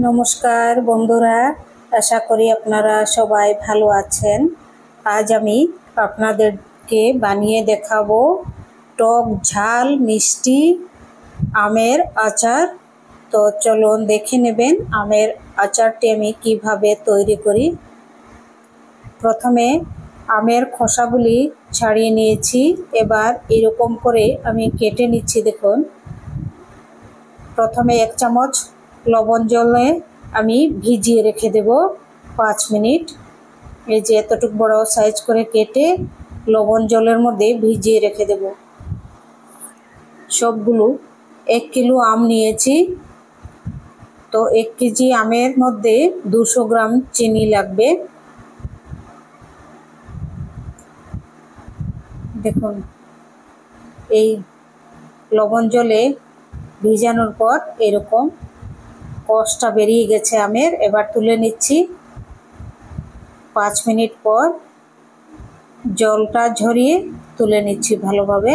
নমস্কার বন্ধুরা, আশা করি আপনারা সবাই ভালো আছেন। আজ আমি আপনাদেরকে বানিয়ে দেখাবো টক ঝাল মিষ্টি আমের আচার। তো চলুন দেখে নেবেন আমের আচারটি আমি কিভাবে তৈরি করি। প্রথমে আমের খোসাগুলি ছাড়িয়ে নিয়েছি, এবার এরকম করে আমি কেটে নিচ্ছি। দেখুন, প্রথমে 1 চামচ লবণ জলে আমি ভিজিয়ে রেখে দেব 5 মিনিট। এই যে এতটুকু বড় সাইজ করে কেটে লবণ জলের মধ্যে ভিজিয়ে রেখে দেব। সবগুলো 1 কিলো আম নিয়েছি, তো 1 কেজি আমের মধ্যে 200 গ্রাম চিনি লাগবে। দেখুন, এই লবণ জলে ভিজানোর পর এরকম কষটা বেরিয়ে গেছে আমের। এবার তুলে নিচ্ছি। 5 মিনিট পর জলটা ঝরিয়ে তুলে নিচ্ছি ভালোভাবে।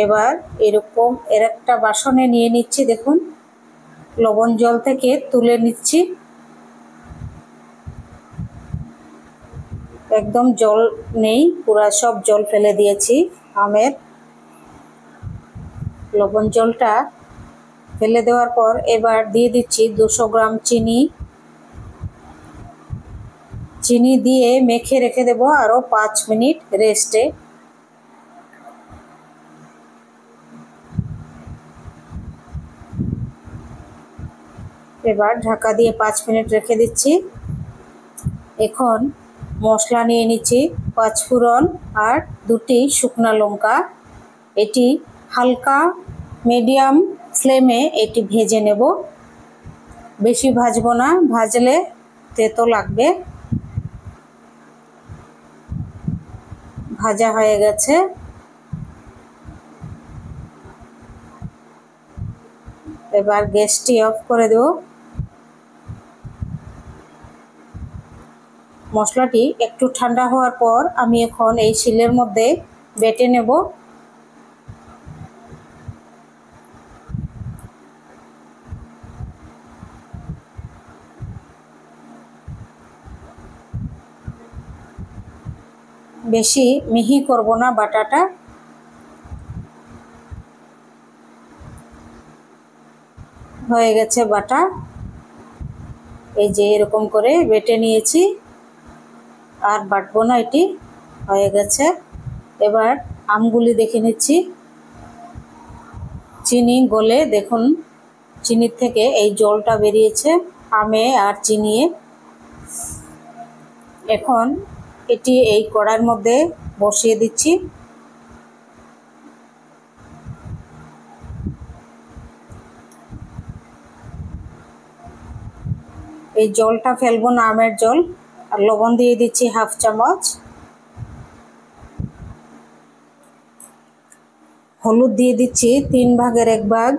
এবার এরকম একটা বাসনে নিয়ে নিচ্ছি। দেখুন, লবণ জল থেকে তুলে নিচ্ছি। একদম জল নেই, পুরা সব জল ফেলে দিয়েছি আমের। লবণ জলটা ফেলে দেওয়ার পর এবার দিয়ে দিচ্ছি 200 গ্রাম চিনি দিয়ে মেখে রেখে দেব আরো 5 মিনিট রেস্টে। এবার ঢাকা দিয়ে 5 মিনিট রেখে দিচ্ছি। এখন মশলা নিয়ে নিচ্ছি, 5 ফোড়ন আর 2টি শুকনো লঙ্কা। এটি হালকা মিডিয়াম ফ্লেমে এটি ভেজে নেব, বেশি ভাজবো না, ভাজলে তেতো লাগবে। ভাজা হয়ে গেছে, এবার গ্যাসটি অফ করে দেব। মশলাটি একটু ঠান্ডা হওয়ার পর আমি এখন এই শিলের মধ্যে বেটে নেব। বেশি মিহি করব না বাটাটা। হয়ে গেছে বাটা, এই যে এরকম করে বেটে নিয়েছি, আর বাটবো না, এটি হয়ে গেছে। এবার আমগুলি দেখে নিচ্ছি। চিনি গলে দেখুন, চিনির থেকে এই জলটা বেরিয়েছে আমে আর চিনিয়ে। এখন এটি এই কড়াইয়ের মধ্যে বসিয়ে দিচ্ছি। এই জলটা ফেলবো না, আমের জল। আর লবণ দিয়ে দিচ্ছি 1/2 চামচ, হলুদ দিয়ে দিচ্ছি 3 ভাগের 1 ভাগ,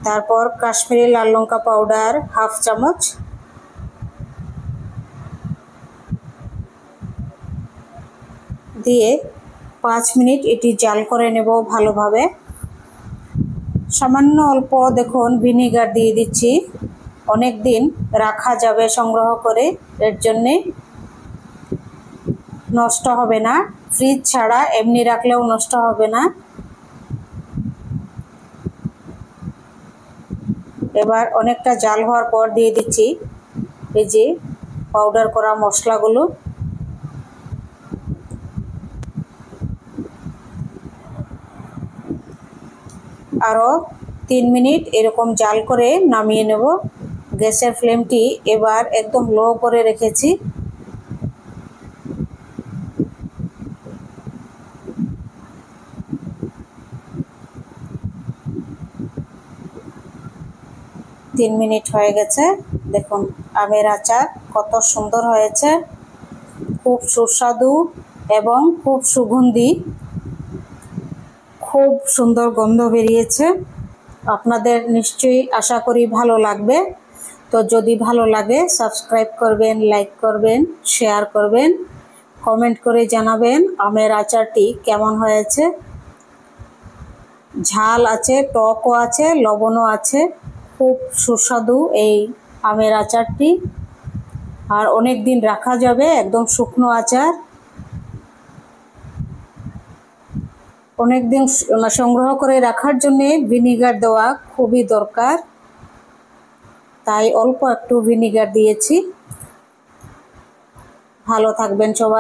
তারপর কাশ্মীরি লাল লঙ্কা পাউডার 1/2 চামচ, দিয়ে 5 মিনিট এটি জাল করে নেব ভালোভাবে। সামান্য অল্প দেখুন ভিনেগার দিয়ে দিচ্ছি, অনেক দিন রাখা যাবে সংগ্রহ করে, এর জন্যে নষ্ট হবে না। ফ্রিজ ছাড়া এমনি রাখলেও নষ্ট হবে না। এবার অনেকটা জাল হওয়ার পর দিয়ে দিচ্ছি এই যে পাউডার করা মশলাগুলো। আরও 3 মিনিট এরকম জাল করে নামিয়ে নেব। গ্যাসের ফ্লেমটি এবার একদম লো করে রেখেছি। তিন মিনিট হয়ে গেছে। দেখুন আমের আচার কত সুন্দর হয়েছে, খুব সুস্বাদু এবং খুব সুগন্ধি, খুব সুন্দর গন্ধ বেরিয়েছে। আপনাদের নিশ্চয়ই আশা করি ভালো লাগবে। তো যদি ভালো লাগে সাবস্ক্রাইব করবেন, লাইক করবেন, শেয়ার করবেন, কমেন্ট করে জানাবেন আমের আচারটি কেমন হয়েছে। ঝাল আছে, টকও আছে, লবণও আছে। খুব সুস্বাদু এই আমের আচারটি, আর অনেক দিন রাখা যাবে। একদম শুকনো আচার, অনেক দিন সংগ্রহ করে রাখার জন্য ভিনিগার দেওয়া খুবই দরকার, তাই অল্প একটু ভিনিগার দিয়েছি। ভালো থাকবেন সবাই।